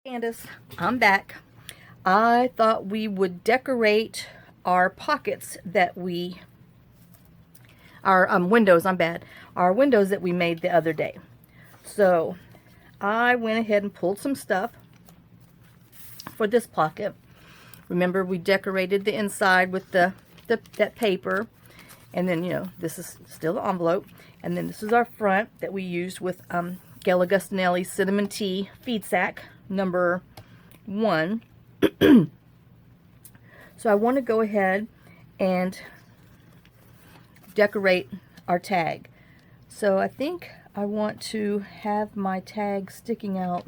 Candace, I'm back. I thought we would decorate our pockets that our windows, our windows that we made the other day. So I went ahead and pulled some stuff for this pocket. Remember, we decorated the inside with that paper, and then, this is still the envelope, and then this is our front that we used with Gail Augustinelli's Cinnamon Tea Feed Sack number 1. So I want to go ahead and decorate our tag. So I think I want to have my tag sticking out,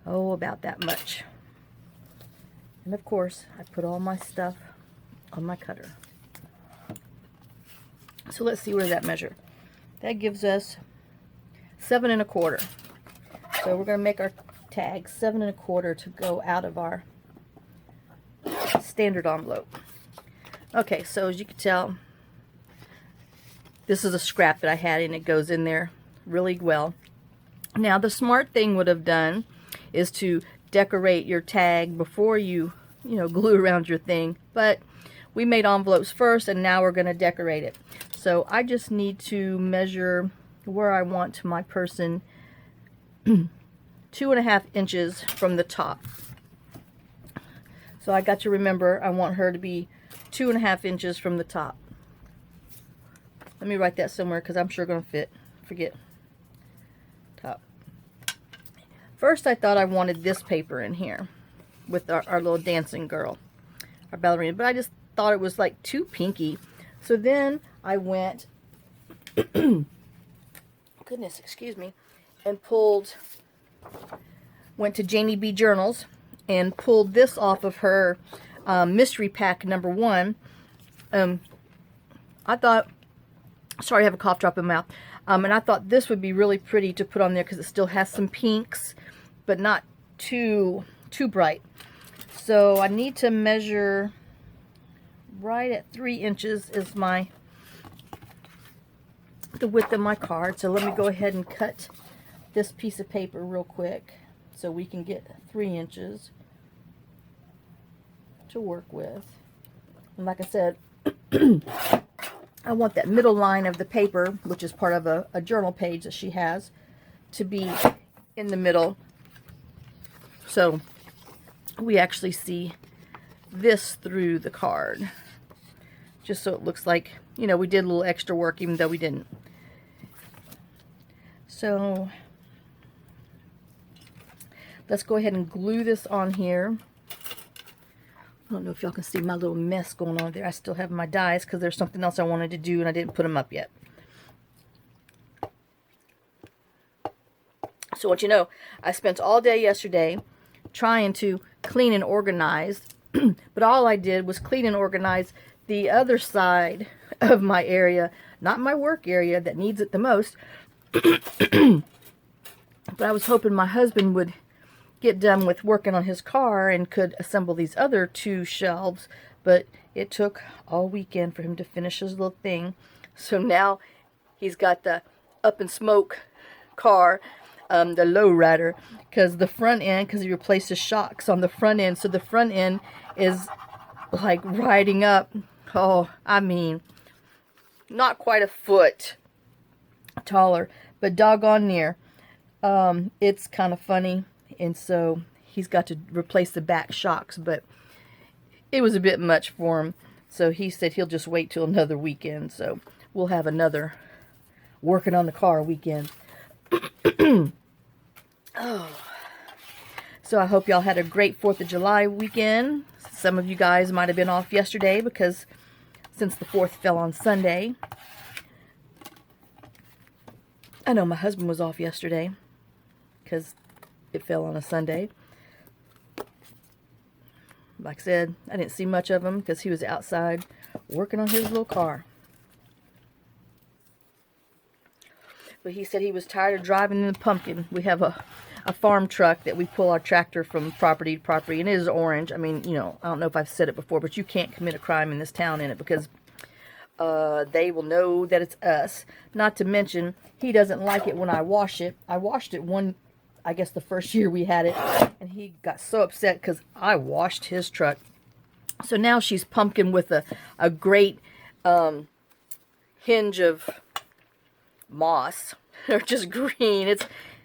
about that much. And of course, I put all my stuff on my cutter. So let's see where that measure. That gives us 7 1/4. So we're going to make our tag 7 1/4 to go out of our standard envelope. Okay, so as you can tell, this is a scrap that I had, and it goes in there really well. Now, the smart thing would have done is to decorate your tag before you glue around your thing, but we made envelopes first, and now we're going to decorate it. So I just need to measure where I want my person 2.5 inches from the top. So I got to remember, I want her to be 2.5 inches from the top. Let me write that somewhere because I'm sure going to forget. Top. First, I thought I wanted this paper in here with our little dancing girl, our ballerina, but I just thought it was like too pinky. So then I went, goodness, excuse me, and went to Janie B Journals and pulled this off of her mystery pack number 1. I thought, sorry, I have a cough drop in my mouth. And I thought this would be really pretty to put on there because it still has some pinks, but not too bright. So I need to measure right at 3 inches is the width of my card. So let me go ahead and cut this piece of paper real quick so we can get 3 inches to work with. And like I said, I want that middle line of the paper, which is part of a journal page that she has, to be in the middle, so we actually see this through the card, just so it looks like we did a little extra work even though we didn't. So let's go ahead and glue this on here. I don't know if y'all can see my little mess going on there. I still have my dies because there's something else I wanted to do and I didn't put them up yet. So what you know, I spent all day yesterday trying to clean and organize, but all I did was clean and organize the other side of my area, not my work area that needs it the most. But I was hoping my husband would get done with working on his car and could assemble these other 2 shelves, but it took all weekend for him to finish his little thing. So now he's got the up in smoke car, the low rider, because the front end, because he replaced the shocks on the front end, so the front end is like riding up, I mean, not quite a foot taller, but doggone near. It's kind of funny. And so he's got to replace the back shocks, but it was a bit much for him. So he said he'll just wait till another weekend. So we'll have another working on the car weekend. So I hope y'all had a great 4th of July weekend. Some of you guys might have been off yesterday because since the 4th fell on Sunday. I know my husband was off yesterday because it fell on a Sunday. Like I said, I didn't see much of him because he was outside working on his little car. But he said he was tired of driving in the pumpkin. We have a farm truck that we pull our tractor from property to property, and it is orange. I mean, I don't know if I've said it before, but you can't commit a crime in this town in it because they will know that it's us. Not to mention, he doesn't like it when I wash it. I washed it one I guess the first year we had it, and he got so upset because I washed his truck. So now she's pumpkin with a great hinge of moss. They're just green.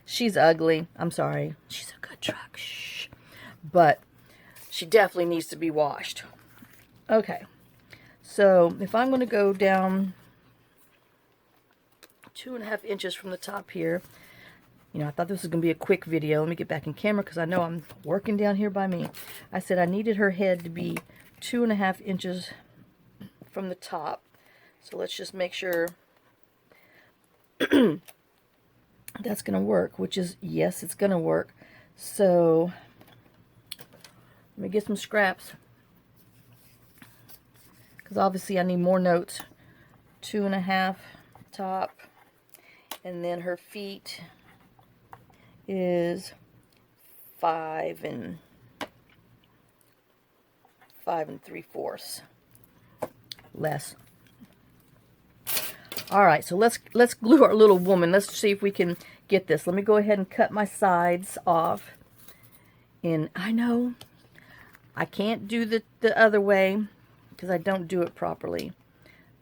She's ugly. I'm sorry. She's a good truck. Shh. But she definitely needs to be washed. Okay. So if I'm going to go down 2.5 inches from the top here, you know, I thought this was going to be a quick video. Let me get back in camera because I know I'm working down here by me. I said I needed her head to be 2.5 inches from the top. So let's just make sure that's going to work, which is, yes, it's going to work. So let me get some scraps because obviously I need more notes. 2.5 top, and then her feet is 5 3/4 less. All right, so let's glue our little woman. Let's see if we can get this. Let me go ahead and cut my sides off. And I know I can't do the other way because I don't do it properly.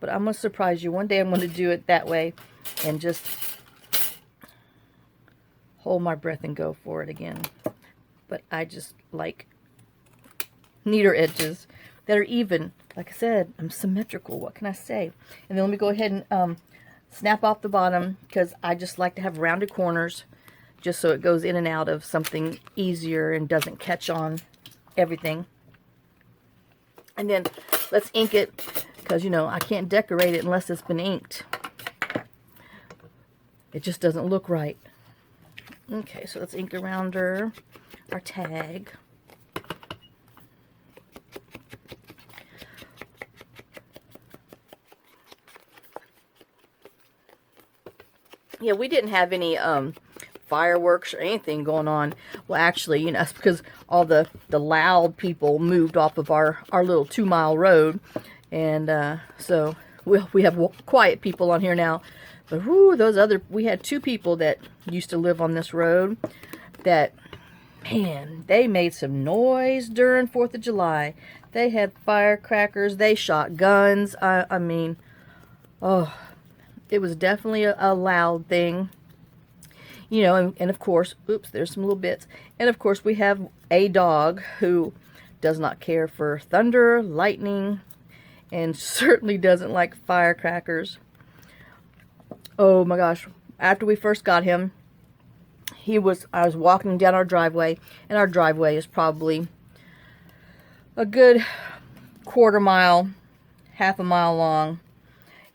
But I'm going to surprise you. One day I'm going to do it that way and just hold my breath and go for it again. But I just like neater edges that are even. Like I said, I'm symmetrical. What can I say? And then let me go ahead and snap off the bottom because I just like to have rounded corners just so it goes in and out of something easier and doesn't catch on everything. And then let's ink it because, you know, I can't decorate it unless it's been inked. It just doesn't look right. Okay, so let's ink around our tag. Yeah, we didn't have any fireworks or anything going on. Well, actually, you know, it's because all the loud people moved off of our little 2-mile road. And so we have quiet people on here now. But whoo, we had 2 people that used to live on this road that, man, they made some noise during 4th of July. They had firecrackers. They shot guns. I mean, oh, it was definitely a loud thing. You know, and of course, oops, there's some little bits. And of course, we have a dog who does not care for thunder, lightning, and certainly doesn't like firecrackers. Oh my gosh. After we first got him, I was walking down our driveway, and our driveway is probably a good 1/4 mile, 1/2 mile long.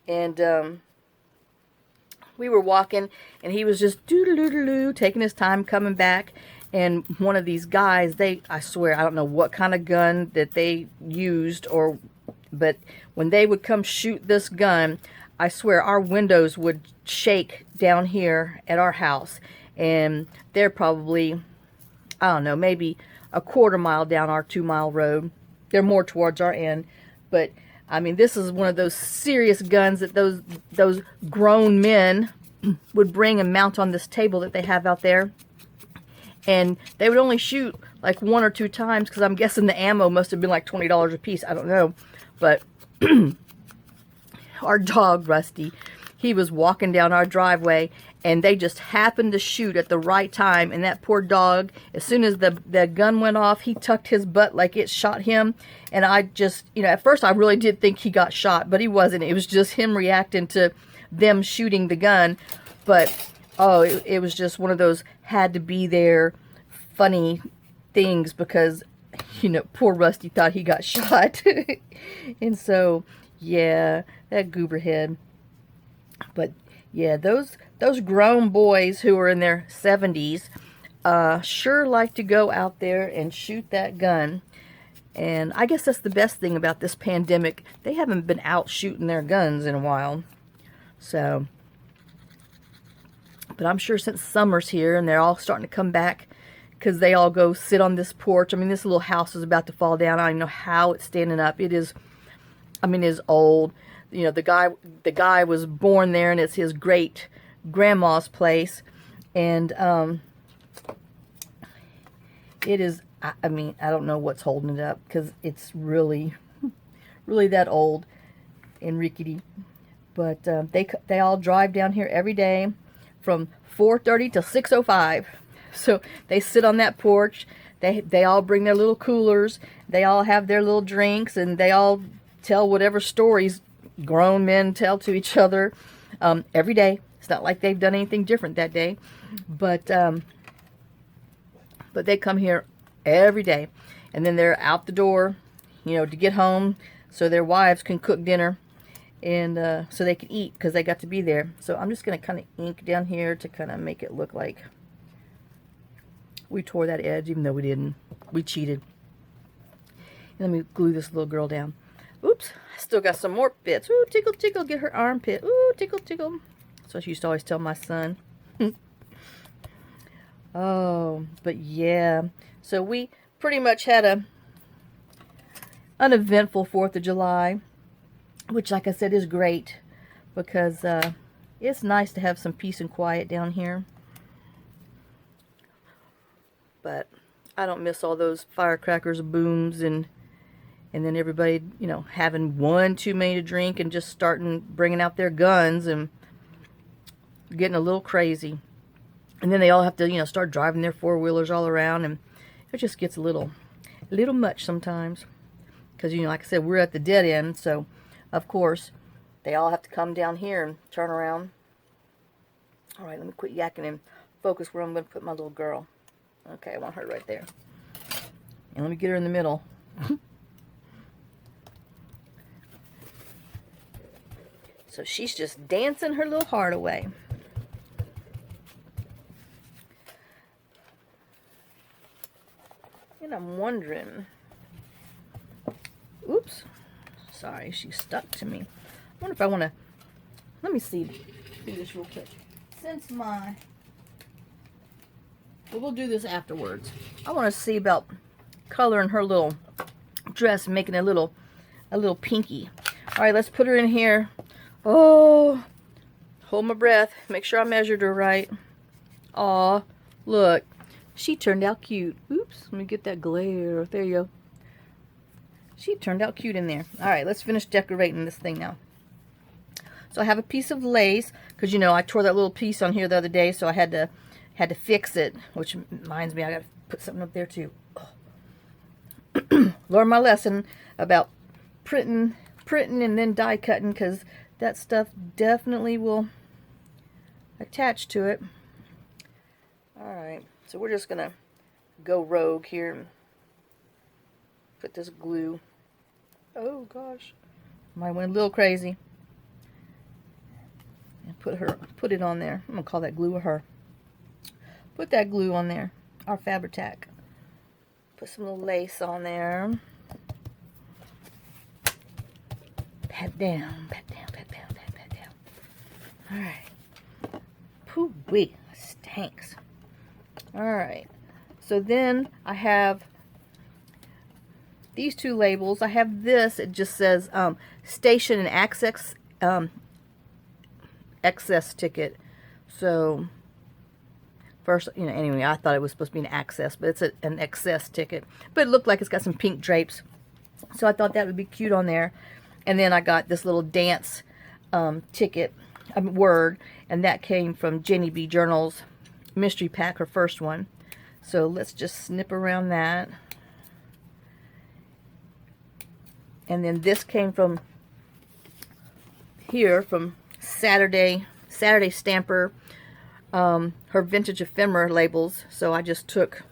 And we were walking, and he was just doo-doo-doo-doo, taking his time coming back. And one of these guys, I swear, I don't know what kind of gun that they used, but when they would come shoot this gun, I swear our windows would shake down here at our house. And they're probably, I don't know, maybe a 1/4 mile down our 2-mile road. They're more towards our end. But I mean, this is one of those serious guns that those grown men would bring and mount on this table that they have out there. And they would only shoot like 1 or 2 times because I'm guessing the ammo must have been like $20 a piece. I don't know. But our dog, Rusty, he was walking down our driveway, and they just happened to shoot at the right time. And that poor dog, as soon as the gun went off, he tucked his butt like it shot him. And I just, you know, at first I really did think he got shot, but he wasn't. It was just him reacting to them shooting the gun. But, oh, it was just one of those had to be there funny things because, you know, poor Rusty thought he got shot. And so, yeah, that goober head. But yeah, those grown boys who are in their 70s sure like to go out there and shoot that gun. And I guess that's the best thing about this pandemic. They haven't been out shooting their guns in a while. So, but I'm sure since summer's here and they're all starting to come back because they all go sit on this porch. I mean, this little house is about to fall down. I don't even know how it's standing up. It is, I mean, it's old. You know, the guy was born there, and it's his great grandma's place. And It is, I mean, I don't know what's holding it up because it's really, really that old and rickety. But they all drive down here every day from 4:30 to 6:05. So they sit on that porch. They all bring their little coolers. They all have their little drinks, and they all tell whatever stories grown men tell to each other every day. It's not like they've done anything different that day, but they come here every day, and then they're out the door, you know, to get home so their wives can cook dinner, and so they can eat because they got to be there. So I'm just going to kind of ink down here to kind of make it look like we tore that edge, even though we didn't. We cheated. And let me glue this little girl down. Oops, I still got some more bits. Ooh, tickle, tickle, get her armpit. Ooh, tickle, tickle. So I used to always tell my son. Oh, but yeah. So we pretty much had a uneventful 4th of July, which, like I said, is great because it's nice to have some peace and quiet down here. But I don't miss all those firecrackers, booms, and then everybody, you know, having one too many to drink and just bringing out their guns and getting a little crazy. And then they all have to, you know, start driving their four-wheelers all around, and it just gets a little much sometimes. Because, you know, like I said, we're at the dead end, so, of course, they all have to come down here and turn around. All right, let me quit yakking and focus where I'm going to put my little girl. Okay, I want her right there. And let me get her in the middle. So she's just dancing her little heart away. And I'm wondering, oops, sorry, she stuck to me. I wonder if I want to, let me see this real quick. Since well, we'll do this afterwards. I want to see about coloring her little dress, making a little pinky. All right, let's put her in here. Oh, hold my breath. Make sure I measured her right. Aw, look. She turned out cute. Oops, let me get that glare. There you go. She turned out cute in there. All right, let's finish decorating this thing now. So I have a piece of lace, because, you know, I tore that little piece on here the other day, so I had to fix it, which reminds me I got to put something up there too. Oh. Learned my lesson about printing and then die cutting, because that stuff definitely will attach to it. All right. So we're just going to go rogue here and put this glue. Oh, gosh. Might went a little crazy. And put it on there. I'm going to call that glue a her. Put that glue on there. Our Fabri-Tac. Put some little lace on there. Pat down, pat down, pat down, pat down. All right. Poo-wee. Stinks. Alright, so then I have these two labels. I have this, it just says station and access excess ticket. So first, you know, anyway, I thought it was supposed to be an access, but it's an excess ticket. But it looked like it's got some pink drapes, so I thought that would be cute on there. And then I got this little dance ticket, word, and that came from Jenny B. Journal's mystery pack, her first one. So let's just snip around that. And then this came from here, from Saturday Stamper, her vintage ephemera labels. So I just took,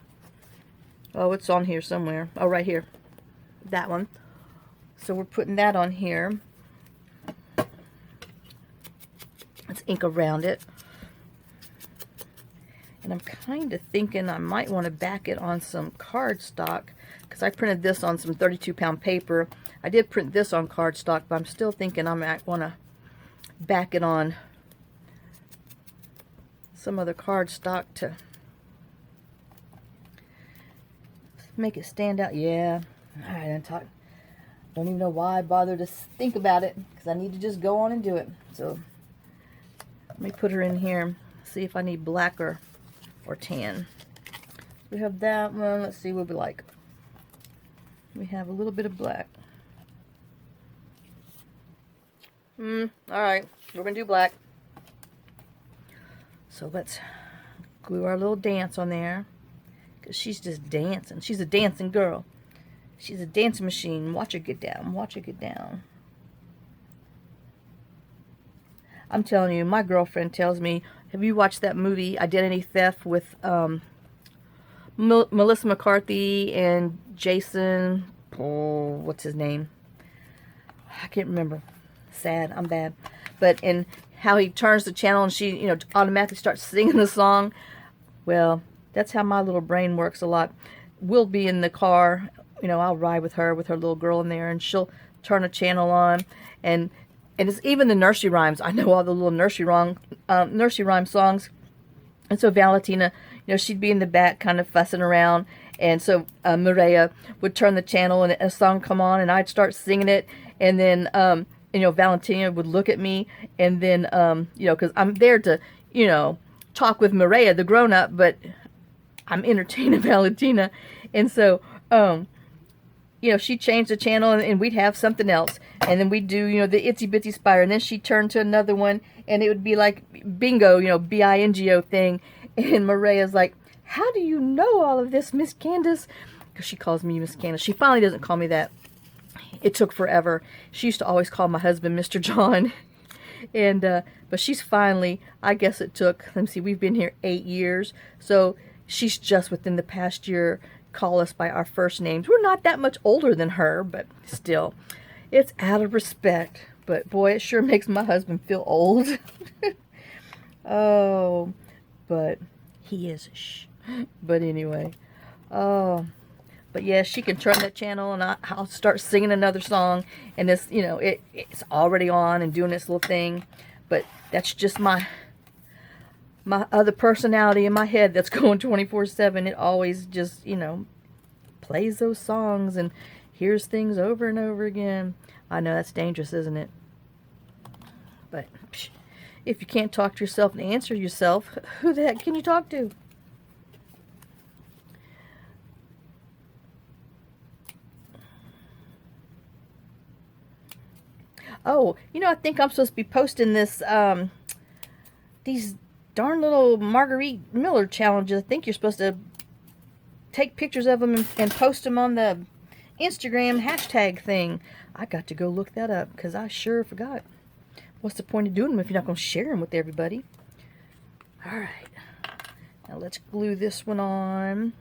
oh, it's on here somewhere. Oh, right here, that one. So we're putting that on here. Let's ink around it. And I'm kind of thinking I might want to back it on some cardstock, because I printed this on some 32-pound paper. I did print this on cardstock, but I'm still thinking I might want to back it on some other cardstock to make it stand out. Yeah. All right, don't even know why I bothered to think about it, because I need to just go on and do it. So let me put her in here, see if I need black or tan. We have that one. Let's see what we like. We have a little bit of black. Alright, we're going to do black. So let's glue our little dance on there. Because she's just dancing. She's a dancing girl. She's a dancing machine. Watch her get down. Watch her get down. I'm telling you, my girlfriend tells me, have you watched that movie, Identity Theft, with Melissa McCarthy and Jason, what's his name? I can't remember. Sad. I'm bad. But in how he turns the channel and she, you know, automatically starts singing the song. Well, that's how my little brain works a lot. We'll be in the car, you know, I'll ride with her little girl in there, and she'll turn a channel on, and it's even the nursery rhymes. I know all the little nursery rhyme songs. And so Valentina, you know, she'd be in the back kind of fussing around, and so Maria would turn the channel and a song come on, and I'd start singing it, and then you know, Valentina would look at me, and then you know, because I'm there to, you know, talk with Maria, the grown-up, but I'm entertaining Valentina. And so you know, she'd change the channel, and we'd have something else, and then we'd do, you know, the Itsy Bitsy Spider, and then she'd turn to another one, and it would be like bingo, you know, B-I-N-G-O thing. And Maria's like, how do you know all of this, Miss Candace? Because she calls me Miss Candace. She finally doesn't call me that. It took forever. She used to always call my husband Mr. John. And but she's finally, I guess it took, let me see, we've been here 8 years, so she's just within the past year call us by our first names. We're not that much older than her, but still, it's out of respect. But boy, it sure makes my husband feel old. Oh, but he is. Shh. But anyway, oh, but yeah, she can turn that channel, and I'll start singing another song, and this, you know, it's already on and doing this little thing. But that's just my other personality in my head that's going 24/7. It always just, you know, plays those songs and hears things over and over again. I know that's dangerous, isn't it? But if you can't talk to yourself and answer yourself, who the heck can you talk to? Oh, you know, I think I'm supposed to be posting this, these darn little Marguerite Miller challenges. I think you're supposed to take pictures of them and post them on the Instagram hashtag thing. I got to go look that up because I sure forgot. What's the point of doing them if you're not going to share them with everybody? All right. Now let's glue this one on.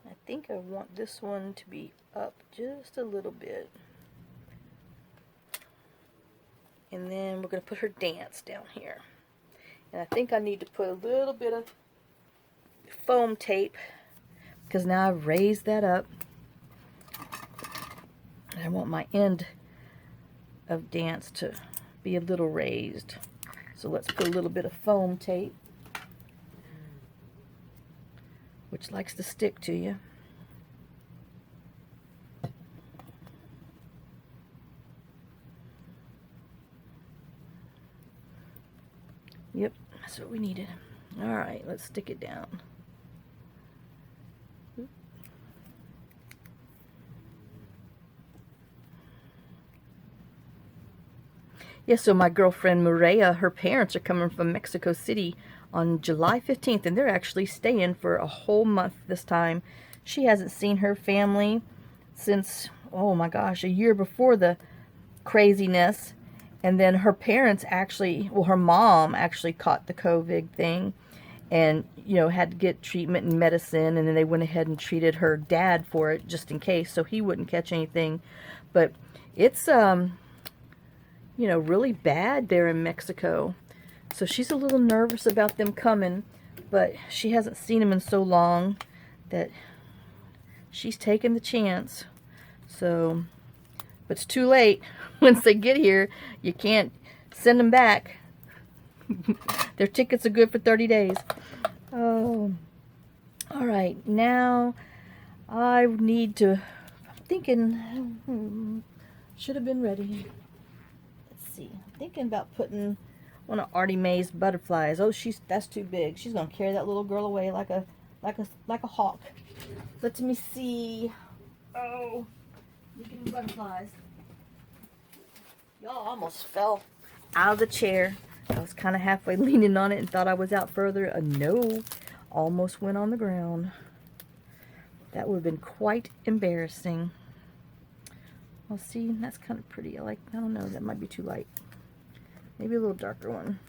I think I want this one to be up just a little bit. And then we're going to put her dance down here. And I think I need to put a little bit of foam tape, because now I've raised that up. And I want my end of dance to be a little raised. So let's put a little bit of foam tape, which likes to stick to you. Yep, that's what we needed. All right, let's stick it down. Yeah, so my girlfriend Maria, her parents are coming from Mexico City on July 15th, and they're actually staying for a whole month this time. She hasn't seen her family since, oh my gosh, a year before the craziness. And then her parents actually, well, her mom actually caught the COVID thing and, you know, had to get treatment and medicine, and then they went ahead and treated her dad for it just in case, so he wouldn't catch anything. But it's, you know, really bad there in Mexico. So she's a little nervous about them coming, but she hasn't seen them in so long that she's taking the chance. So, but it's too late. Once they get here, you can't send them back. Their tickets are good for 30 days. Oh, all right. Now I need to, I'm thinking, Should have been ready. Let's see. I'm thinking about putting one of Artie Mae's butterflies. Oh, that's too big. She's gonna carry that little girl away like a hawk. Let me see. Oh, look at the butterflies. Y'all almost fell out of the chair. I was kind of halfway leaning on it and thought I was out further. No, almost went on the ground. That would have been quite embarrassing. Well, see, that's kind of pretty. I don't know, that might be too light. Maybe a little darker one.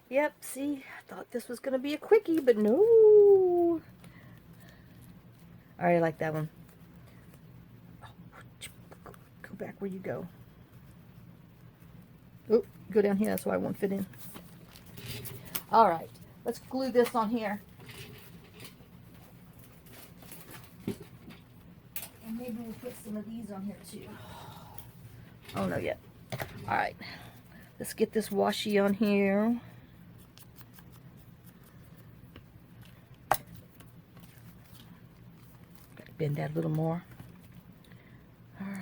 Yep, see, I thought this was going to be a quickie, but no. Alright, I like that one. Go back where you go. Oh, go down here, that's why I won't fit in. Alright, let's glue this on here. And maybe we'll put some of these on here too. Oh, no, yet. Alright, let's get this washi on here. Gotta bend that a little more. Alright.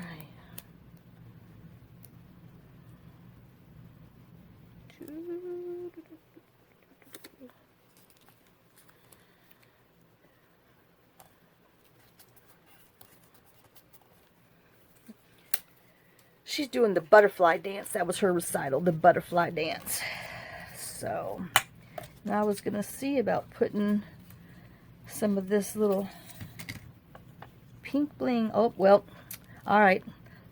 She's doing the butterfly dance. That was her recital, the butterfly dance. So, now I was going to see about putting some of this little pink bling. Oh, well, alright.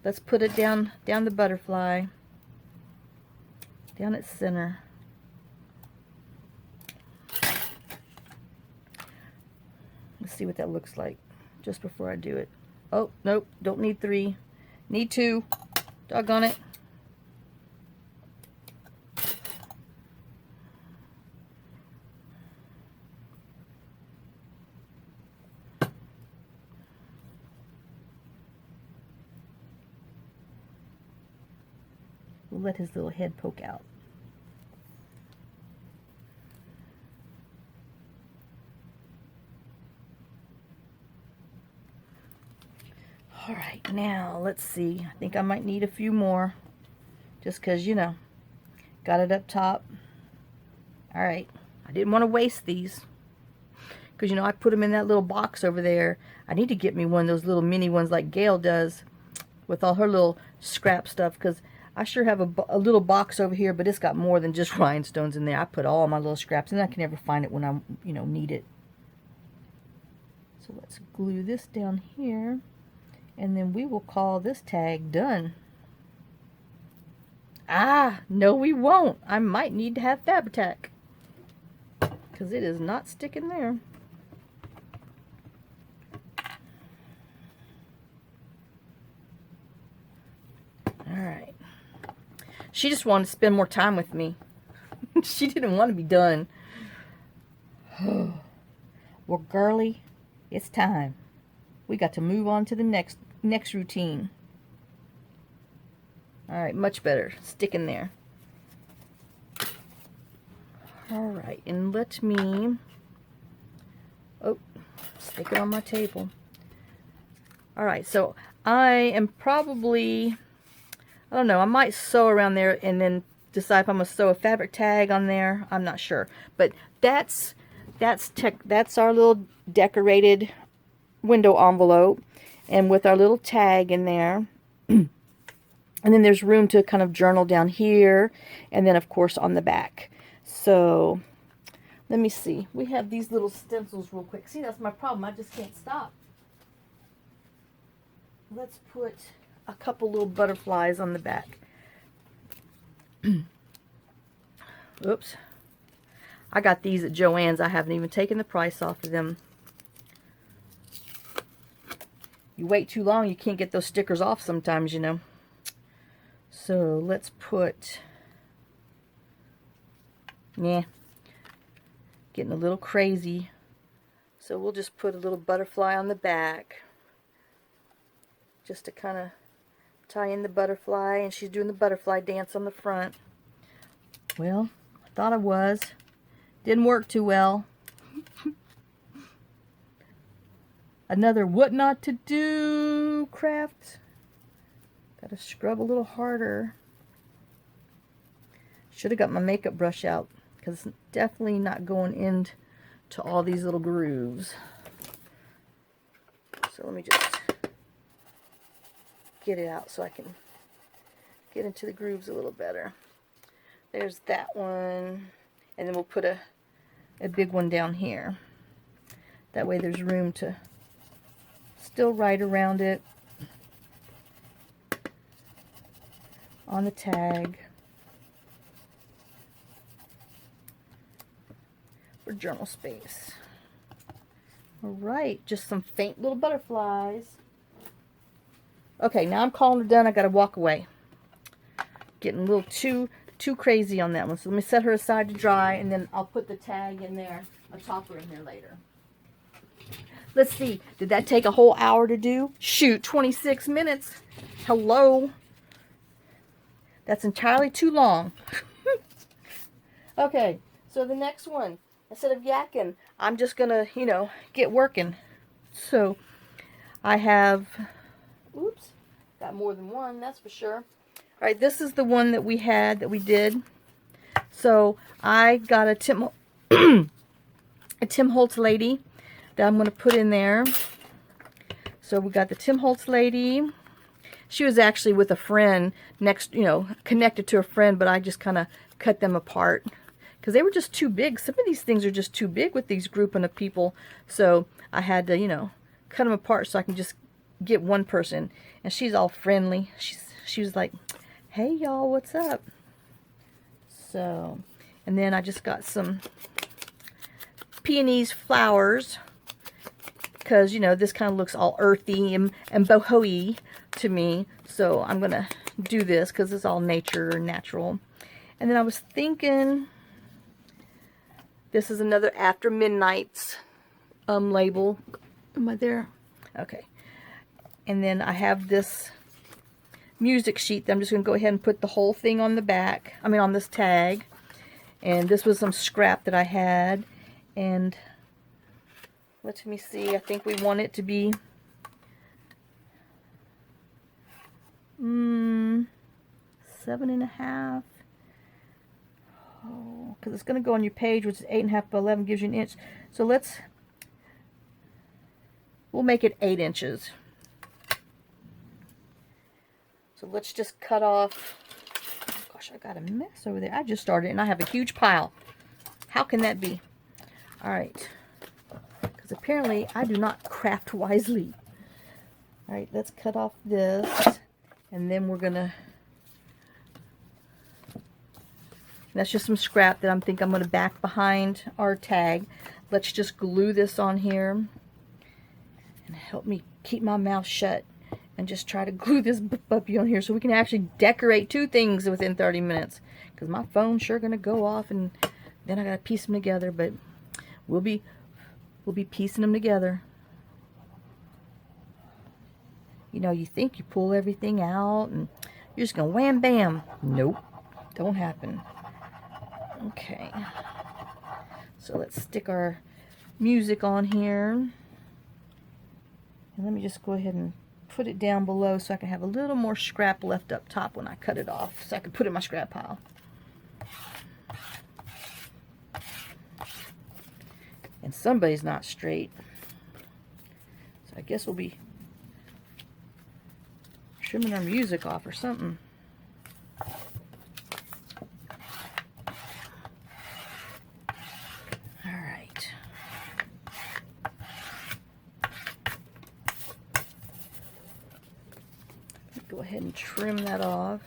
Let's put it down the butterfly. Down its center. Let's see what that looks like just before I do it. Oh, nope, don't need 3. Need 2. Doggone it. We'll let his little head poke out. Alright, now let's see. I think I might need a few more. Just because, you know, got it up top. Alright, I didn't want to waste these. Because, you know, I put them in that little box over there. I need to get me one of those little mini ones like Gail does. With all her little scrap stuff. Because I sure have a little box over here. But it's got more than just rhinestones in there. I put all my little scraps. And I can never find it when I, you know, need it. So let's glue this down here. And then we will call this tag done. Ah, no we won't. I might need to have Fabri-Tac. Because it is not sticking there. Alright. She just wanted to spend more time with me. She didn't want to be done. Well, girly, it's time. We got to move on to the next routine. Alright, much better. Stick in there. Alright, and let me... Oh, stick it on my table. Alright, so I am probably... I don't know, I might sew around there and then decide if I'm going to sew a fabric tag on there. I'm not sure. But that's our little decorated window envelope. And with our little tag in there. And then there's room to kind of journal down here. And then, of course, on the back. So, let me see. We have these little stencils real quick. See, that's my problem. I just can't stop. Let's put a couple little butterflies on the back. Oops. I got these at Joann's. I haven't even taken the price off of them. You wait too long, you can't get those stickers off sometimes, you know. So let's put, yeah, getting a little crazy. So we'll just put a little butterfly on the back. Just to kind of tie in the butterfly. And she's doing the butterfly dance on the front. Well, I thought I was. Didn't work too well. Another what not to do craft. Gotta scrub a little harder. Should have got my makeup brush out, because it's definitely not going into all these little grooves. So let me just get it out so I can get into the grooves a little better. There's that one. And then we'll put a big one down here. That way there's room to still write around it on the tag for journal space. Alright, just some faint little butterflies. Okay, now I'm calling it done. I gotta walk away. Getting a little too crazy on that one. So let me set her aside to dry, and then I'll put the tag in there, a topper in there later. Let's see, did that take a whole hour to do? Shoot, 26 minutes. Hello. That's entirely too long. Okay, so the next one, instead of yakking, I'm just gonna, you know, get working. So I have, oops, got more than one, that's for sure. All right, this is the one that we had, that we did. So I got a Tim Holtz lady that I'm going to put in there. So we got the Tim Holtz lady. She was actually with a friend next, you know, connected to a friend, but I just kind of cut them apart because they were just too big. Some of these things are just too big with these grouping of people. So I had to, you know, cut them apart so I can just get one person. And she's all friendly. She was like, hey y'all, what's up? So, and then I just got some peonies flowers, because, you know, this kind of looks all earthy and boho-y to me. So I'm going to do this because it's all nature and natural. And then I was thinking, this is another After Midnights label. Am I there? Okay. And then I have this music sheet that I'm just going to go ahead and put the whole thing on the back. I mean, on this tag. And this was some scrap that I had. And let me see. I think we want it to be 7.5. Oh, because it's going to go on your page, which is 8.5 by 11, gives you an inch. So we'll make it 8 inches. So let's just cut off. Oh gosh, I got a mess over there. I just started and I have a huge pile. How can that be? All right. Because apparently I do not craft wisely. All right, let's cut off this. And then we're going to... That's just some scrap that I'm going to back behind our tag. Let's just glue this on here. And help me keep my mouth shut. And just try to glue this puppy on here so we can actually decorate 2 things within 30 minutes. Because my phone's sure going to go off, and then I got to piece them together. But we'll be piecing them together. You know, you think you pull everything out and you're just going to wham bam. Nope. Don't happen. Okay. So let's stick our music on here. And let me just go ahead and put it down below so I can have a little more scrap left up top when I cut it off, so I can put it in my scrap pile. And somebody's not straight, so I guess we'll be trimming our music off or something. Go ahead and trim that off.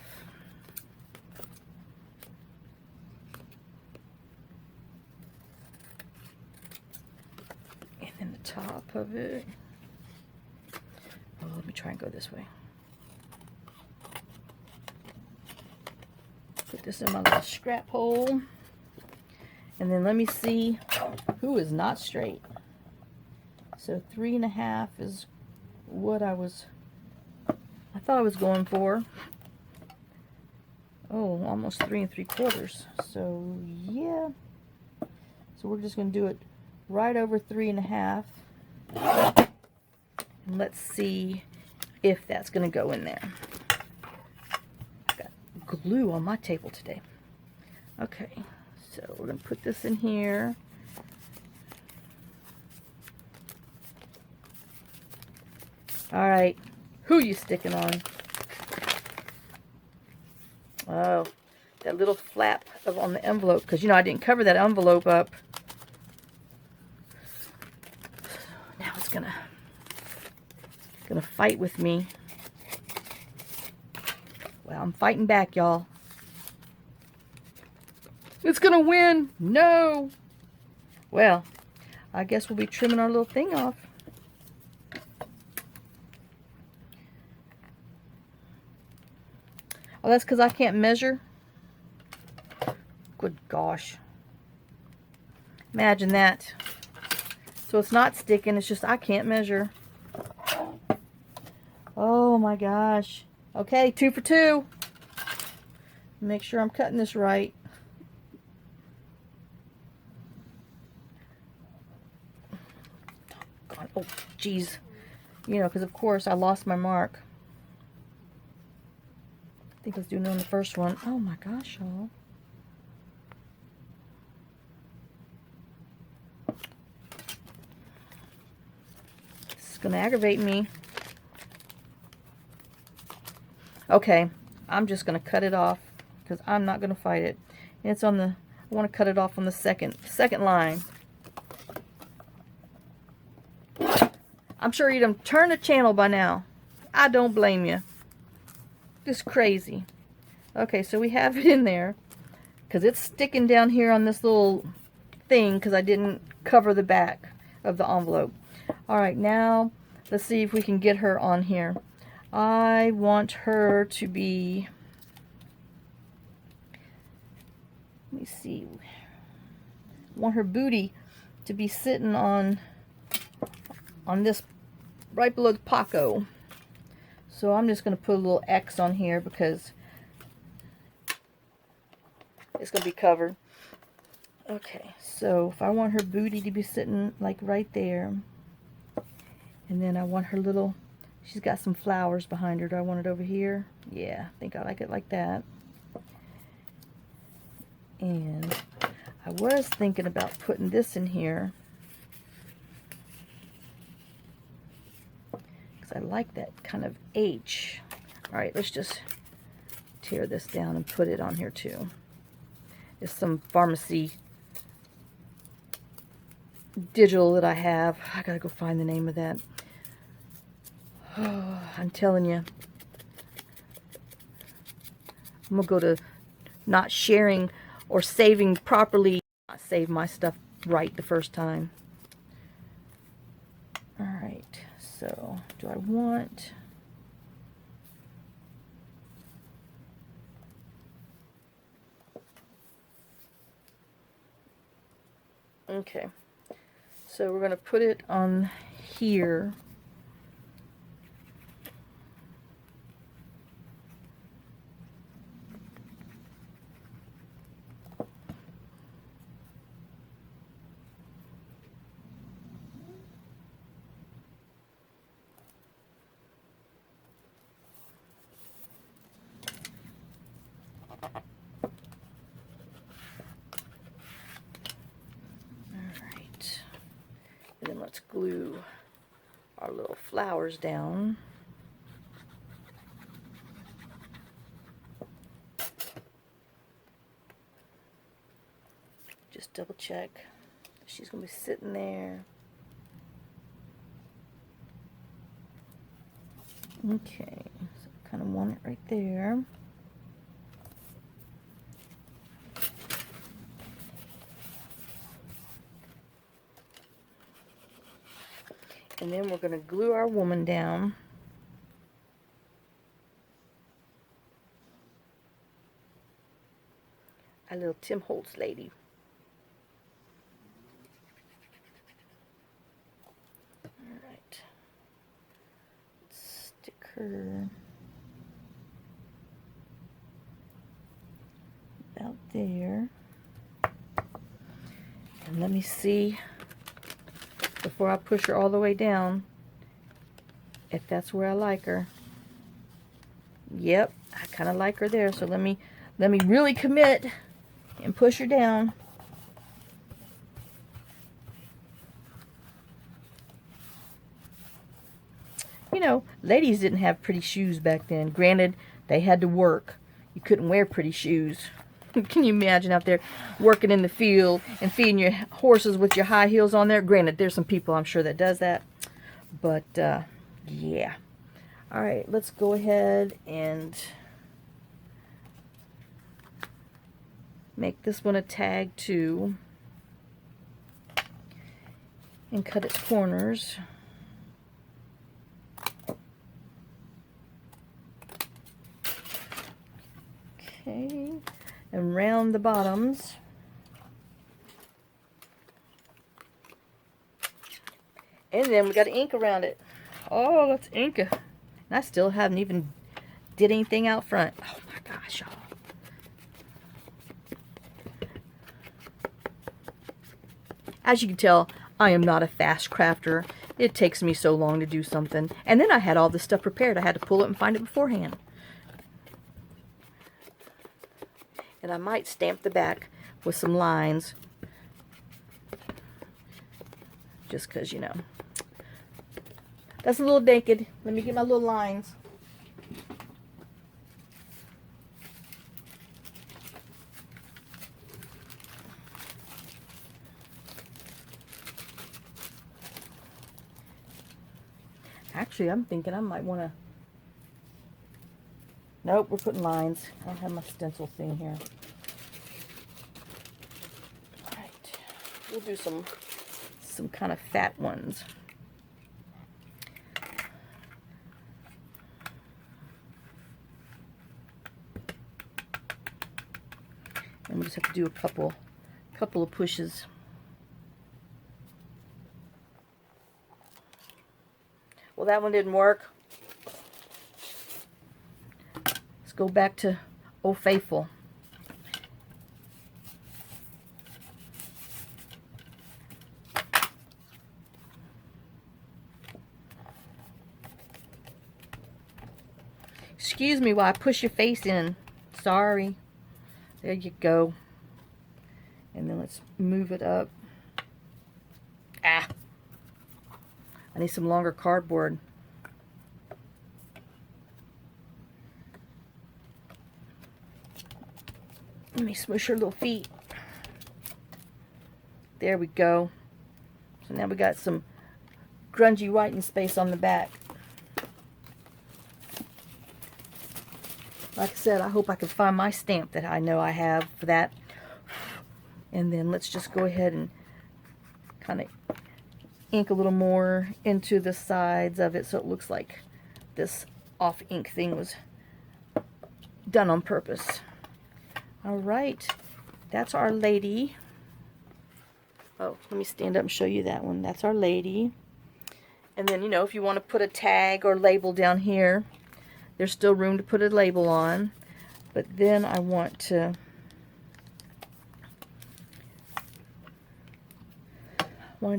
And then the top of it. Oh, let me try and go this way. Put this in my little scrap hole. And then let me see who is not straight. So 3.5 is what I thought I was going for. Oh, almost 3 3/4. So yeah. So we're just going to do it right over 3.5. And let's see if that's going to go in there. I've got glue on my table today. Okay, so we're going to put this in here. All right, who you sticking on? Oh, that little flap on the envelope, because you know I didn't cover that envelope up. Now it's gonna fight with me. Well, I'm fighting back, y'all. It's gonna win. No. Well, I guess we'll be trimming our little thing off. Oh, that's because I can't measure. Good gosh. Imagine that. So it's not sticking, it's just I can't measure. Oh my gosh. Okay, 2 for 2. Make sure I'm cutting this right. God, oh, geez. You know, because of course I lost my mark. I think I was doing it on the first one. Oh my gosh, y'all. This is going to aggravate me. Okay, I'm just going to cut it off because I'm not going to fight it. And it's on the, I want to cut it off on the second line. I'm sure you'd have turned the channel by now. I don't blame you. Just crazy. Okay, so we have it in there because it's sticking down here on this little thing because I didn't cover the back of the envelope. All right, now let's see if we can get her on here. I want her to be, let me see, I want her booty to be sitting on this right below the Paco. So I'm just going to put a little X on here because it's going to be covered. Okay, so if I want her booty to be sitting like right there, and then I want her little, she's got some flowers behind her. Do I want it over here? Yeah, I think I like it like that. And I was thinking about putting this in here because I like that kind of H. All right, let's just tear this down and put it on here too. It's some pharmacy digital that I have. I gotta go find the name of that. Oh, I'm telling you, I'm gonna go to not sharing or saving properly. Not save my stuff right the first time. All right, so do I want? Okay, so we're gonna put it on here. And then let's glue our little flowers down. Just double check. She's going to be sitting there. Okay, so I kind of want it right there. And then we're going to glue our woman down. Our little Tim Holtz lady. Alright. Stick her about there. And let me see, before I push her all the way down, if that's where I like her. Yep, I kind of like her there. So let me really commit and push her down. You know, ladies didn't have pretty shoes back then. Granted, they had to work. You couldn't wear pretty shoes. Can you imagine out there working in the field and feeding your horses with your high heels on there? Granted, there's some people I'm sure that does that. But, yeah. Alright, let's go ahead and make this one a tag too. And cut its corners. Okay, and round the bottoms. And then we got ink around it. Oh, let's ink it. And I still haven't even did anything out front. Oh my gosh, y'all. As you can tell, I am not a fast crafter. It takes me so long to do something. And then I had all this stuff prepared. I had to pull it and find it beforehand. And I might stamp the back with some lines. Just because, you know. That's a little naked. Let me get my little lines. Actually, I'm thinking I might want to... Nope, we're putting lines. I don't have my stencil thing here. Alright. We'll do some kind of fat ones. And we just have to do a couple of pushes. Well, that one didn't work. Go back to Old Faithful. Excuse me while I push your face in. Sorry. There you go. And then let's move it up. Ah! I need some longer cardboard. Let me smush her little feet. There we go. So now we got some grungy writing space on the back. Like I said, I hope I can find my stamp that I know I have for that. And then let's just go ahead and kind of ink a little more into the sides of it so it looks like this off ink thing was done on purpose. Alright, that's our lady. Oh, let me stand up and show you that one. That's our lady. And then, you know, if you want to put a tag or label down here, there's still room to put a label on. But then I wanted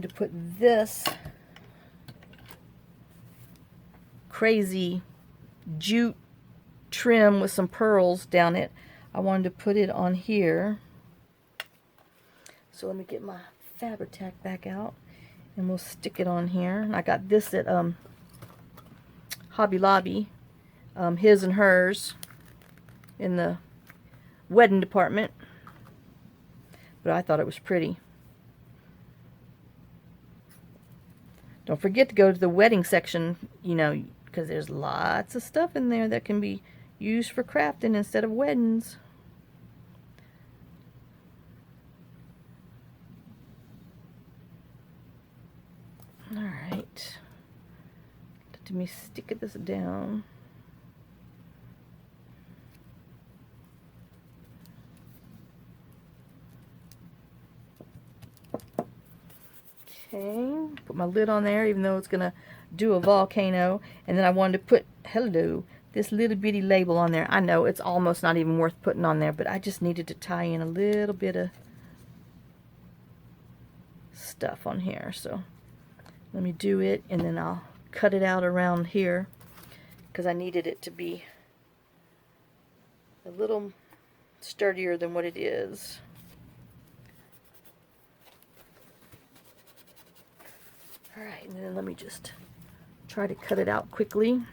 to put this crazy jute trim with some pearls down it. I wanted to put it on here. So let me get my Fabri-Tac back out and we'll stick it on here. And I got this at Hobby Lobby, his and hers, in the wedding department. But I thought it was pretty. Don't forget to go to the wedding section, you know, because there's lots of stuff in there that can be used for crafting instead of weddings. Alright. Let me stick this down. Okay, put my lid on there even though it's going to do a volcano. And then I wanted to put, hello, this little bitty label on there. I know it's almost not even worth putting on there, but I just needed to tie in a little bit of stuff on here. So let me do it and then I'll cut it out around here because I needed it to be a little sturdier than what it is. Alright, and then let me just try to cut it out quickly.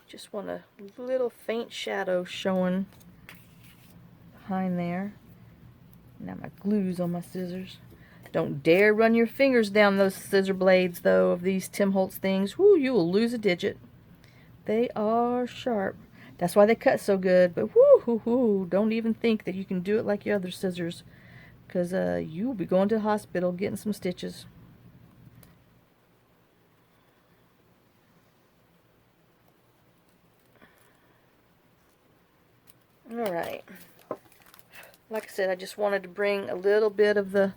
Just want a little faint shadow showing behind there. Now my glue's on my scissors. Don't dare run your fingers down those scissor blades, though, of these Tim Holtz things. Whoo, you will lose a digit. They are sharp. That's why they cut so good. But whoo, don't even think that you can do it like your other scissors, because you'll be going to the hospital getting some stitches. Alright. Like I said, I just wanted to bring a little bit of the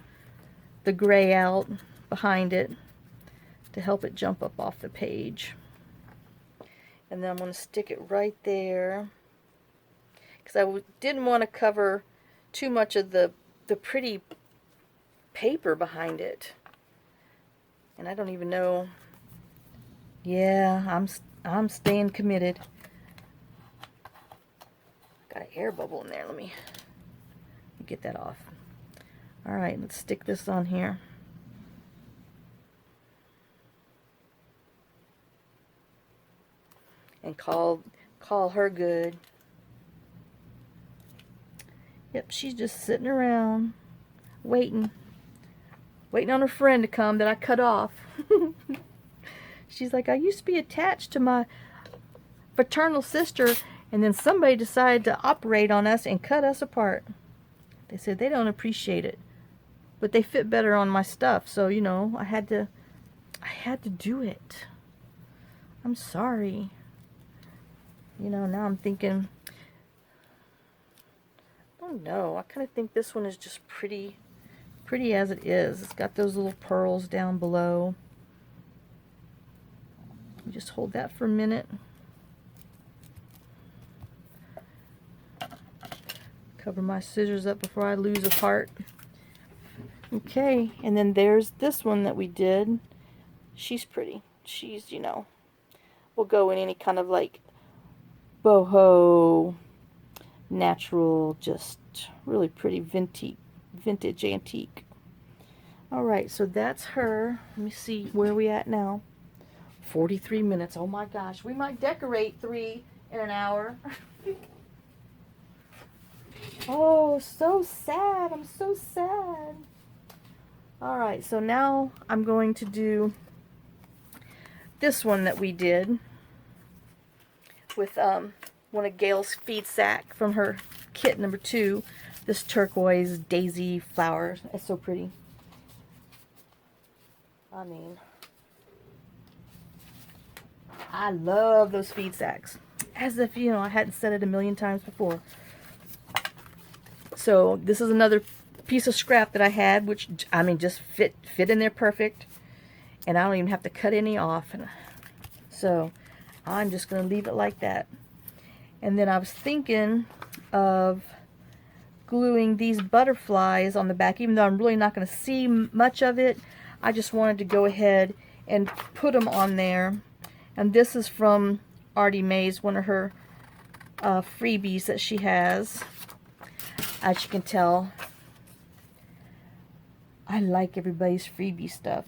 gray out behind it to help it jump up off the page. And then I'm going to stick it right there because I didn't want to cover too much of the pretty paper behind it. And I don't even know. Yeah, I'm staying committed. Got an air bubble in there. Let me get that off. Alright, let's stick this on here. And call her good. Yep, she's just sitting around waiting on her friend to come that I cut off. She's like, I used to be attached to my fraternal sister, and then somebody decided to operate on us and cut us apart. They said they don't appreciate it, but they fit better on my stuff, so you know, I had to do it. I'm sorry. You know, now I'm thinking, I don't know, I kind of think this one is just pretty as it is. It's got those little pearls down below. Just hold that for a minute. Cover my scissors up before I lose a part. Okay, and then there's this one that we did. She's pretty. She's, you know, will go in any kind of like boho, natural, just really pretty vintage antique. Alright, so that's her. Let me see where we at now. 43 minutes. Oh my gosh, we might decorate 3 in an hour. Oh, so sad. I'm so sad. Alright, so now I'm going to do this one that we did with one of Gail's feed sack from her kit number 2. This turquoise daisy flower. It's so pretty. I mean, I love those feed sacks. As if, you know, I hadn't said it a million times before. So this is another piece of scrap that I had, which, I mean, just fit in there perfect. And I don't even have to cut any off. So I'm just going to leave it like that. And then I was thinking of gluing these butterflies on the back, even though I'm really not going to see much of it. I just wanted to go ahead and put them on there. And this is from Artie Mays, one of her freebies that she has. As you can tell, I like everybody's freebie stuff.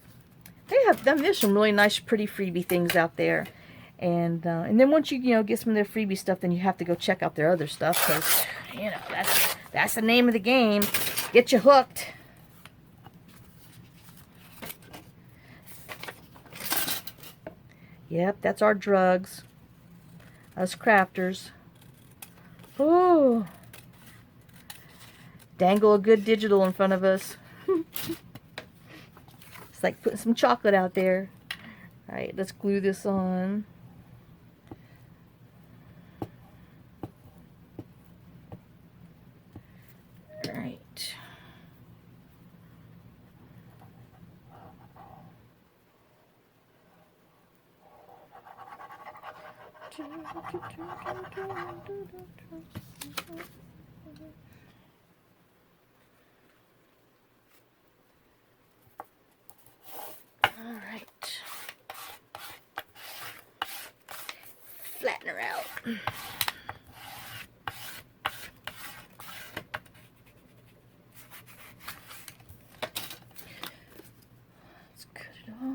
There's some really nice, pretty freebie things out there. And then once you get some of their freebie stuff, then you have to go check out their other stuff, because you know that's the name of the game. Get you hooked. Yep, that's our drugs. Us crafters. Oh, dangle a good digital in front of us. It's like putting some chocolate out there. Alright, let's glue this on. Alright. All right. Flatten her out. Let's cut it off.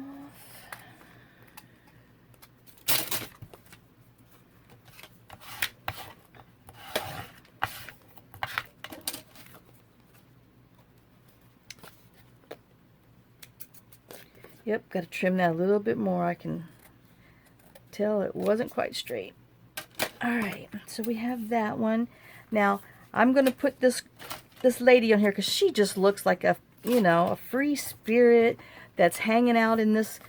Yep, got to trim that a little bit more. I can tell it wasn't quite straight. Alright, so we have that one. Now, I'm going to put this lady on here because she just looks like a, you know, a free spirit that's hanging out in this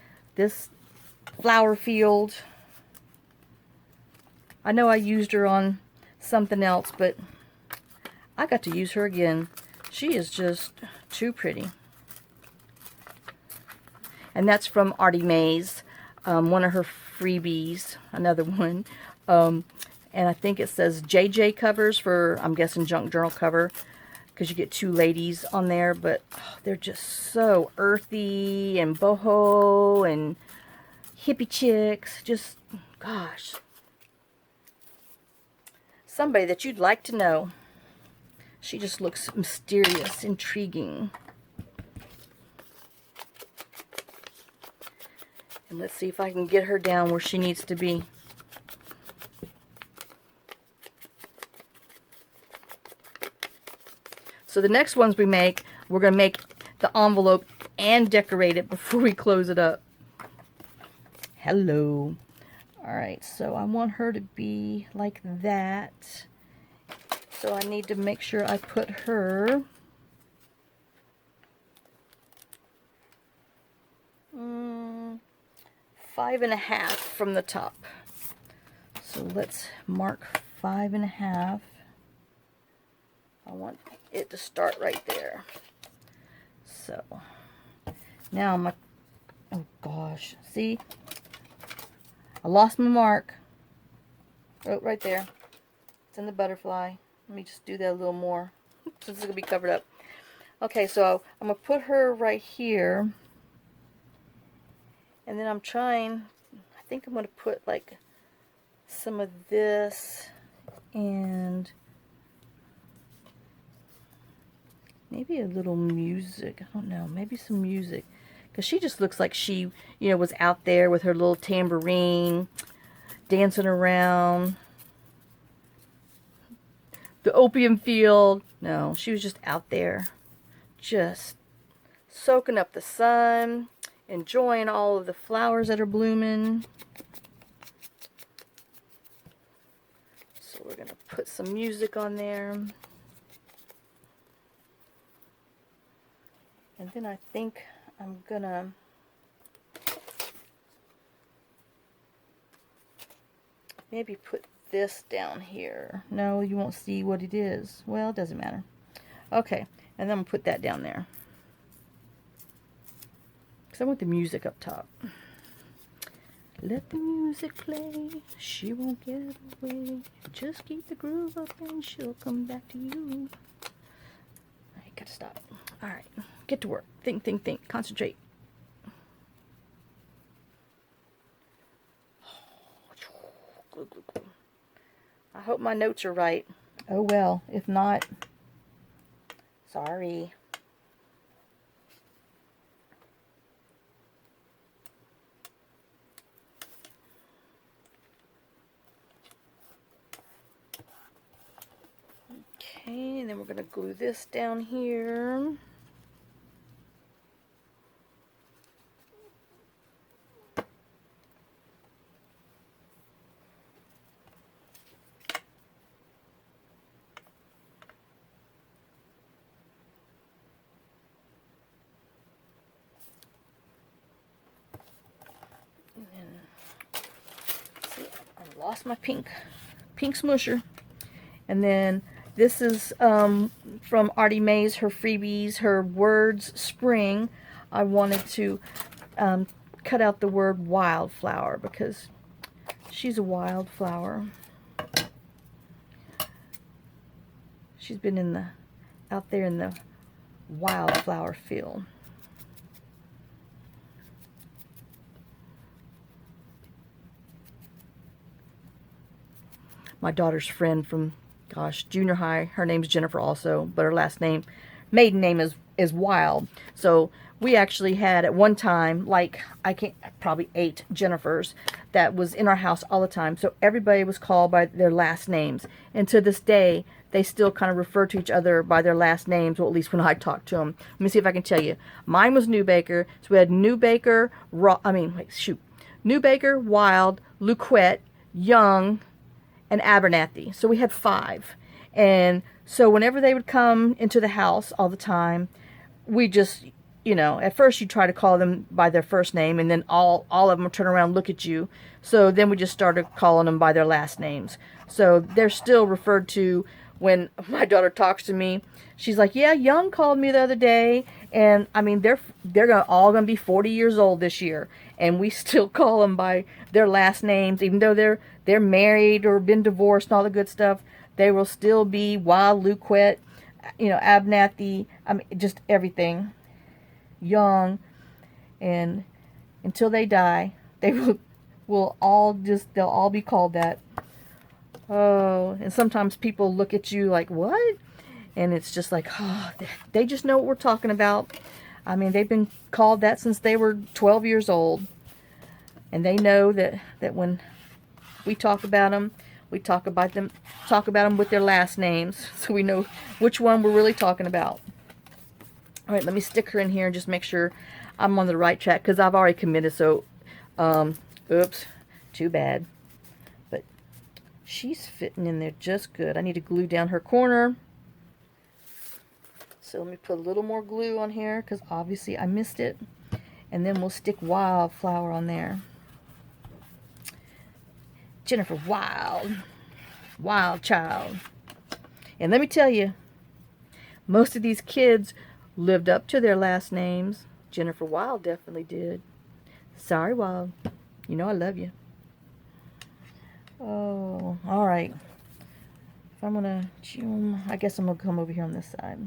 flower field. I know I used her on something else, but I got to use her again. She is just too pretty. And that's from Artie Mays, one of her freebies, another one. And I think it says JJ covers for, I'm guessing, junk journal cover, because you get two ladies on there, but oh, they're just so earthy and boho and hippie chicks. Just, gosh. Somebody that you'd like to know. She just looks mysterious, intriguing. And let's see if I can get her down where she needs to be. So the next ones we make, we're going to make the envelope and decorate it before we close it up. Hello. Alright, so I want her to be like that. So I need to make sure I put her 5.5 from the top. So let's mark 5.5. I want it to start right there. So now my, oh gosh, see, I lost my mark. Oh, right there. It's in the butterfly. Let me just do that a little more since it's gonna be covered up. Okay, so I'm gonna put her right here, and then I'm trying, I think I'm gonna put like some of this and maybe a little music. I don't know, maybe some music, because she just looks like she, you know, was out there with her little tambourine dancing around the opium field. No, she was just out there just soaking up the sun, enjoying all of the flowers that are blooming. So we're gonna put some music on there. And then I think I'm gonna maybe put this down here. No, you won't see what it is. Well, it doesn't matter. Okay, and then I'm gonna put that down there, because I want the music up top. Let the music play, she won't get away. Just keep the groove up and she'll come back to you. I gotta stop. Alright, get to work. Think, think, think. Concentrate. I hope my notes are right. Oh well, if not, sorry. Okay, and then we're going to glue this down here. And then, see, I lost my pink smoosher. And then this is from Artie Mays, her freebies, her words spring. I wanted to cut out the word wildflower because She's a wildflower. She's been in the out there in the wildflower field. My daughter's friend from, gosh, junior high, her name's Jennifer also, but her last name, maiden name is Wild. So we actually had at one time, like, probably 8 Jennifers that was in our house all the time. So everybody was called by their last names. And to this day, they still kind of refer to each other by their last names, or at least when I talk to them. Let me see if I can tell you. Mine was Newbaker. So we had Newbaker, Newbaker, Wild, Luquette, Young, and Abernathy. So we had 5. And so whenever they would come into the house all the time, we just, at first you try to call them by their first name, and then all of them would turn around and look at you. So then we just started calling them by their last names. So they're still referred to. When my daughter talks to me, she's like, yeah, Young called me the other day, and I mean, they're all gonna be 40 years old this year, and we still call them by their last names, even though they're married or been divorced and all the good stuff. They will still be Wild, Luquette, Abernathy, I mean, just everything, Young, and until they die, they will all they'll all be called that. Oh, and sometimes people look at you like, what? And it's just like, oh, they just know what we're talking about. I mean, they've been called that since they were 12 years old. And they know that when we talk about them, we talk about them with their last names. So we know which one we're really talking about. All right, let me stick her in here and just make sure I'm on the right track, because I've already committed. So, oops, too bad. She's fitting in there just good. I need to glue down her corner. So let me put a little more glue on here, because obviously I missed it. And then we'll stick Wildflower on there. Jennifer Wild. Wild child. And let me tell you, most of these kids lived up to their last names. Jennifer Wild definitely did. Sorry, Wild. You know I love you. Oh, all right. If I'm gonna chew, I guess I'm gonna come over here on this side.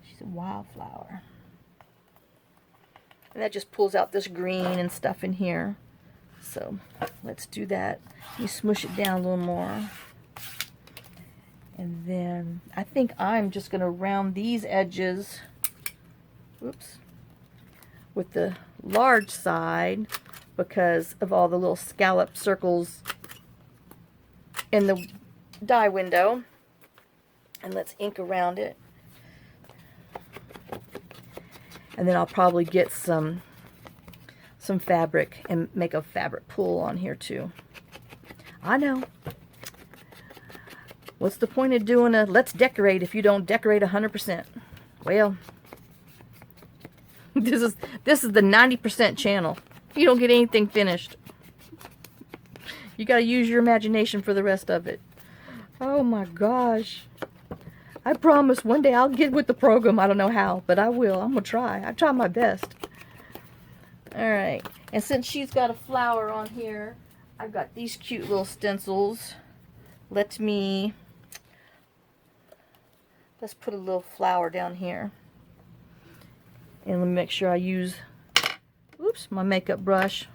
She's a wildflower. And that just pulls out this green and stuff in here. So let's do that. Let me smush it down a little more. And then I think I'm just gonna round these edges, whoops, with the large side, because of all the little scallop circles in the die window. And let's ink around it. And then I'll probably get some fabric and make a fabric pull on here too. I know. What's the point of doing a let's decorate if you don't decorate 100%? Well, this is the 90% channel. You don't get anything finished. You got to use your imagination for the rest of it. Oh my gosh. I promise one day I'll get with the program. I don't know how, but I will. I'm going to try. I try my best. Alright. And since she's got a flower on here, I've got these cute little stencils. Let's put a little flower down here. And let me make sure I use my makeup brush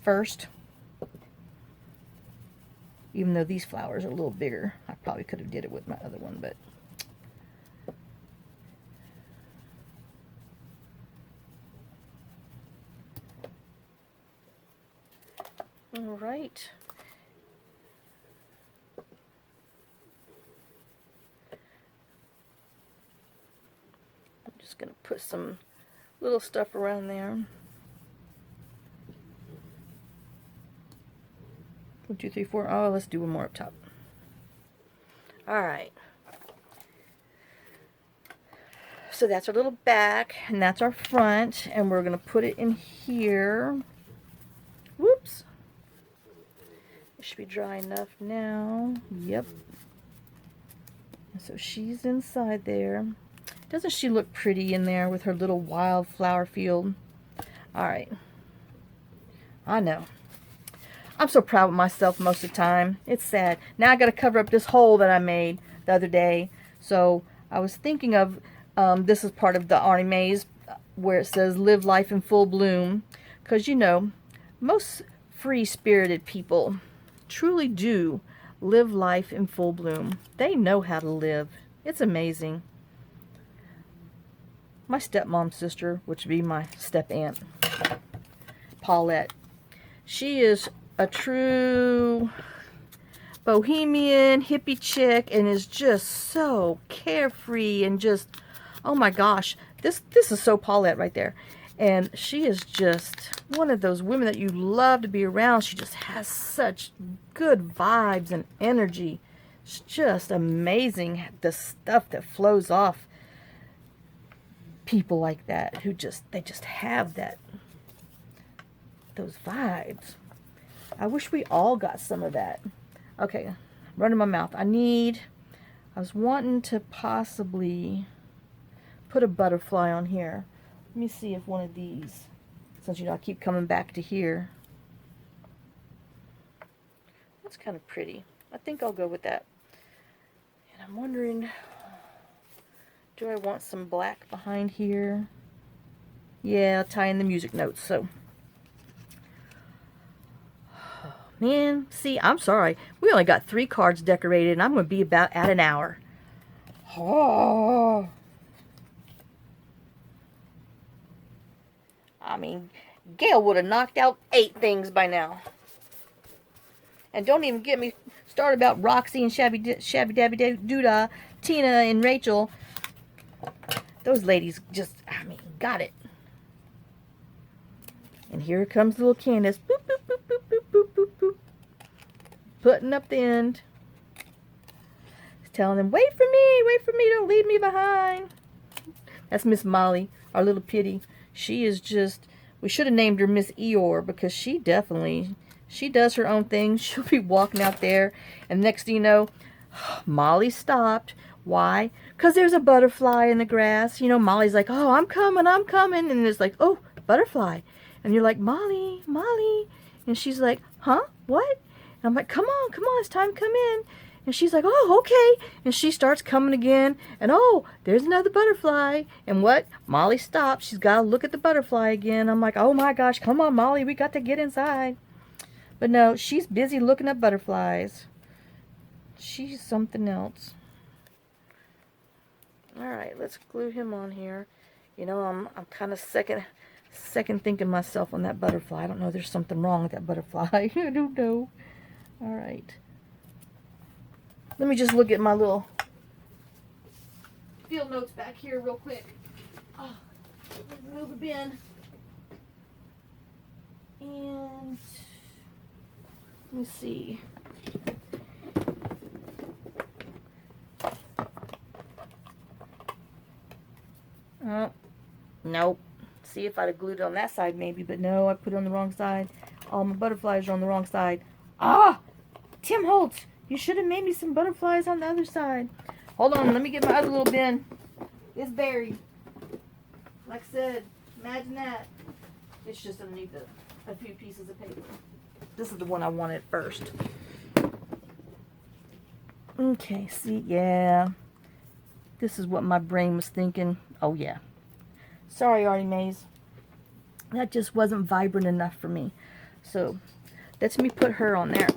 first. Even though these flowers are a little bigger. I probably could have did it with my other one, but all right. I'm just going to put some little stuff around there. 1, 2, 3, 4. Oh, let's do one more up top. Alright. So that's our little back, and that's our front, and we're going to put it in here. Whoops. It should be dry enough now. Yep. So she's inside there. Doesn't she look pretty in there with her little wildflower field? Alright. I know. I'm so proud of myself most of the time. It's sad. Now I got to cover up this hole that I made the other day. So I was thinking of, this is part of the Arnie Mays where it says live life in full bloom. Because, you know, most free-spirited people truly do live life in full bloom. They know how to live. It's amazing. My stepmom's sister, which would be my step-aunt, Paulette, she is a true bohemian hippie chick and is just so carefree and just, oh my gosh, this is so Paulette right there. And she is just one of those women that you love to be around. She just has such good vibes and energy. It's just amazing the stuff that flows off people like that who they just have those vibes. I wish we all got some of that. Okay, running my mouth. I was wanting to possibly put a butterfly on here. Let me see if one of these, since you know I keep coming back to here. That's kind of pretty. I think I'll go with that. And I'm wondering, do I want some black behind here? Yeah, I'll tie in the music notes, so. Oh, man, see, I'm sorry. We only got 3 cards decorated, and I'm going to be about at an hour. Oh. I mean, Gail would have knocked out 8 things by now. And don't even get me started about Roxy and Shabby Dabby Doodah, Tina and Rachel. Those ladies just, I mean, got it. And here comes little Candace. Boop, boop, boop, boop, boop, boop, boop, boop. Putting up the end. Telling them, wait for me, don't leave me behind. That's Miss Molly, our little pitty. She is just, we should have named her Miss Eeyore because she does her own thing. She'll be walking out there, and next thing you know, Molly stopped. Why? Because there's a butterfly in the grass. You know, Molly's like, oh, I'm coming. And it's like, oh, butterfly. And you're like, Molly. And she's like, huh? What? And I'm like, come on, it's time to come in. And she's like, oh, okay. And she starts coming again. And oh, there's another butterfly. And what? Molly stops. She's got to look at the butterfly again. I'm like, oh my gosh, come on, Molly. We got to get inside. But no, she's busy looking at butterflies. She's something else. Alright, let's glue him on here. You know, I'm kind of second thinking myself on that butterfly. I don't know, there's something wrong with that butterfly. I don't know. Alright. Let me just look at my little field notes back here real quick. Oh, move the bin. And let me see. Oh, nope. See, if I'd have glued it on that side maybe, but no, I put it on the wrong side. All my butterflies are on the wrong side. Ah! Tim Holtz, you should have made me some butterflies on the other side. Hold on, let me get my other little bin. It's buried. Like I said, imagine that. It's just underneath a few pieces of paper. This is the one I wanted first. Okay, see, yeah. This is what my brain was thinking. Oh, yeah. Sorry, Arnie Mays. That just wasn't vibrant enough for me. So, let me put her on there.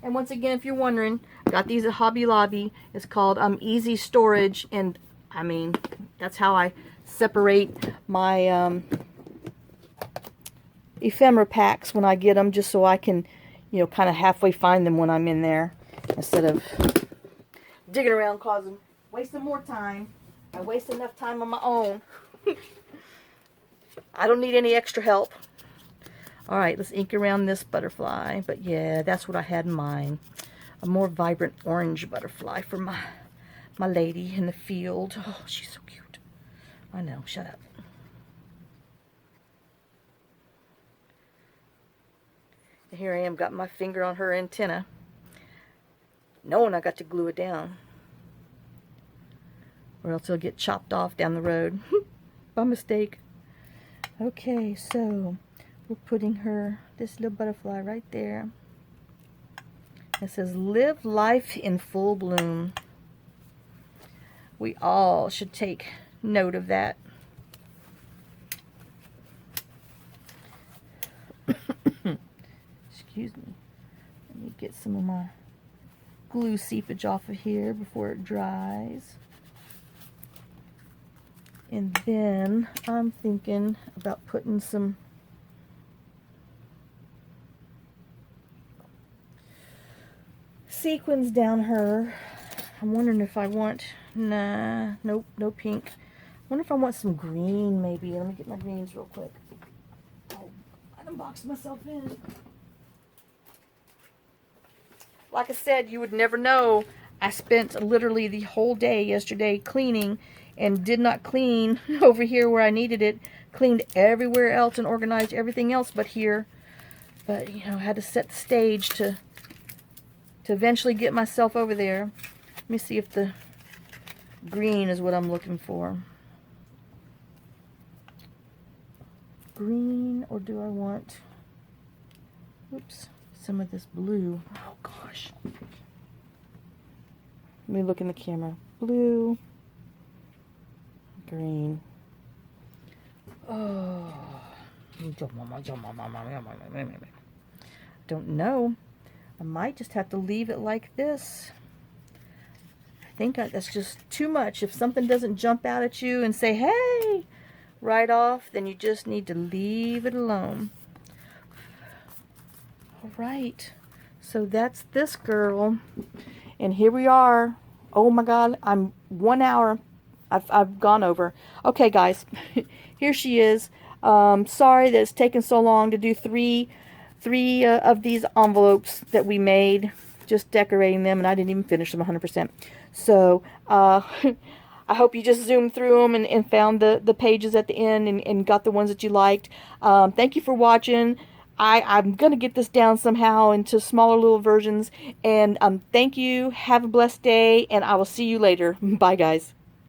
And once again, if you're wondering, got these at Hobby Lobby. It's called Easy Storage. And, I mean, that's how I separate my ephemera packs when I get them, just so I can, you know, kind of halfway find them when I'm in there, instead of digging around, wasting more time. I waste enough time on my own. I don't need any extra help. Alright, let's ink around this butterfly. But yeah, that's what I had in mind. A more vibrant orange butterfly for my lady in the field. Oh, she's so cute. I know, shut up. And here I am, got my finger on her antenna, knowing I got to glue it down, or else it'll get chopped off down the road by mistake. Okay, so we're putting this little butterfly right there. It says, live life in full bloom. We all should take note of that. Excuse me. Let me get some of my glue seepage off of here before it dries. And then I'm thinking about putting some sequins down her. I'm wondering if I want, nope, no pink. I wonder if I want some green maybe. Let me get my greens real quick. Oh, I unboxed myself in. Like I said, you would never know. I spent literally the whole day yesterday cleaning and did not clean over here where I needed it. Cleaned everywhere else and organized everything else but here. But, you know, I had to set the stage to eventually get myself over there. Let me see if the green is what I'm looking for. Green, or do I want, oops, some of this blue. Oh gosh. Let me look in the camera. Blue, green. Oh, don't know. I might just have to leave it like this. I think that's just too much. If something doesn't jump out at you and say, hey, right off, then you just need to leave it alone. All right, so that's this girl, and here we are. Oh my God, I'm 1 hour. I've gone over. Okay, guys, here she is. Sorry that it's taken so long to do three of these envelopes that we made, just decorating them, and I didn't even finish them 100%. So I hope you just zoomed through them and found the pages at the end and got the ones that you liked. Thank you for watching. I'm going to get this down somehow into smaller little versions. And thank you. Have a blessed day, and I will see you later. Bye, guys.